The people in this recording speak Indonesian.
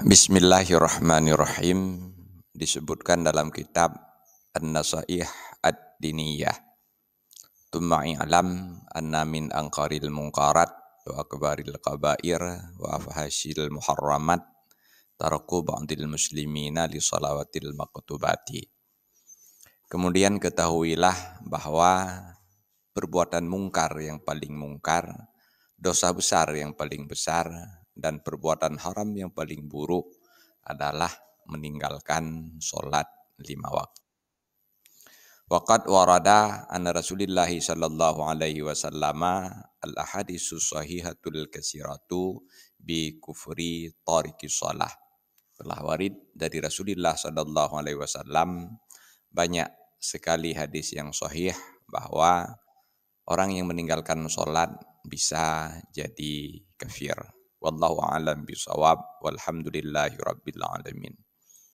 Bismillahirrahmanirrahim. Disebutkan dalam kitab An-Nasaih Ad-Diniyah. Tumma'i alam anna min angkaril mungkarat wa akbaril kabair wa afhashil muharramat taraku ba'dil muslimina li salawatil maktubati. Kemudian ketahuilah bahwa perbuatan mungkar yang paling mungkar, dosa besar yang paling besar, dan perbuatan haram yang paling buruk adalah meninggalkan sholat 5 waktu. Waqad warada anna Rasulillah sallallahu alaihi wasallam al-ahaditsus sahihatul katsiratu bi kufri tariki shalah. Telah warid dari Rasulullah sallallahu alaihi wasallam banyak sekali hadis yang sahih bahwa orang yang meninggalkan sholat bisa jadi kafir. Wallahu a'lam bishawab. Walhamdulillahi rabbil alamin.